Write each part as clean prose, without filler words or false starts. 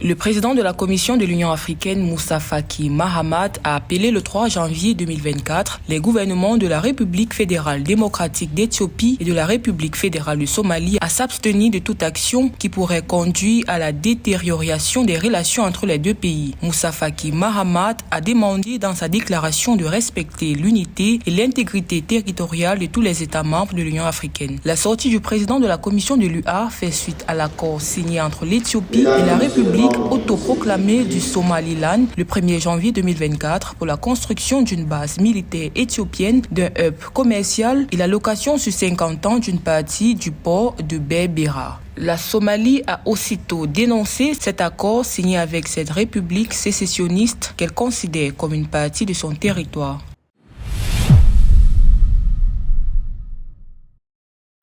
Le président de la Commission de l'Union africaine, Moussa Faki Mahamat, a appelé le 3 janvier 2024 les gouvernements de la République fédérale démocratique d'Éthiopie et de la République fédérale de Somalie à s'abstenir de toute action qui pourrait conduire à la détérioration des relations entre les deux pays. Moussa Faki Mahamat a demandé dans sa déclaration de respecter l'unité et l'intégrité territoriale de tous les États membres de l'Union africaine. La sortie du président de la Commission de l'UA fait suite à l'accord signé entre l'Éthiopie et la République autoproclamée du Somaliland le 1er janvier 2024 pour la construction d'une base militaire éthiopienne, d'un hub commercial et la location sur 50 ans d'une partie du port de Berbera. La Somalie a aussitôt dénoncé cet accord signé avec cette république sécessionniste qu'elle considère comme une partie de son territoire.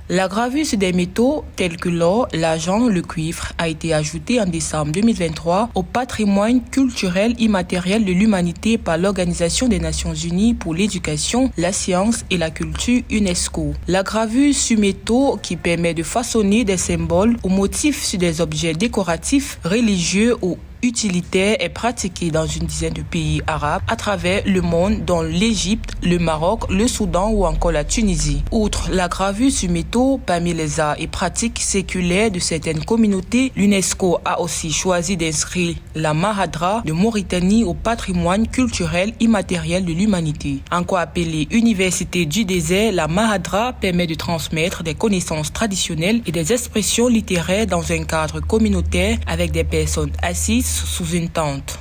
La gravure des métaux tels que l'or, l'argent, le cuivre a été ajoutée en décembre 2023 au patrimoine culturel immatériel de l'humanité par l'Organisation des Nations Unies pour l'éducation, la science et la culture UNESCO. La gravure sur métaux qui permet de façonner des symboles ou motifs sur des objets décoratifs, religieux ou utilitaire est pratiquée dans une dizaine de pays arabes à travers le monde, dont l'Égypte, le Maroc, le Soudan ou encore la Tunisie. Outre la gravure sur métaux, parmi les arts et pratiques séculaires de certaines communautés, l'UNESCO a aussi choisi d'inscrire la Mahadra de Mauritanie au patrimoine culturel immatériel de l'humanité. Encore appelée Université du désert, la Mahadra permet de transmettre des connaissances traditionnelles et des expressions littéraires dans un cadre communautaire avec des personnes assises sous une tente.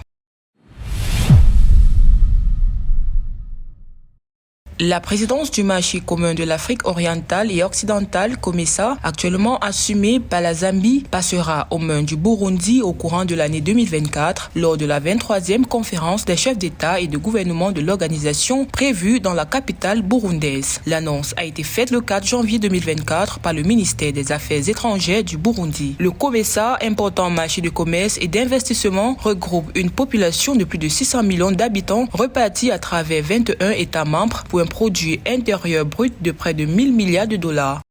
La présidence du marché commun de l'Afrique orientale et occidentale, COMESA, actuellement assumée par la Zambie, passera aux mains du Burundi au courant de l'année 2024 lors de la 23e conférence des chefs d'État et de gouvernement de l'organisation prévue dans la capitale burundaise. L'annonce a été faite le 4 janvier 2024 par le ministère des Affaires étrangères du Burundi. Le COMESA, important marché de commerce et d'investissement, regroupe une population de plus de 600 millions d'habitants repartis à travers 21 États membres pour un produit intérieur brut de près de 1 000 milliards de dollars.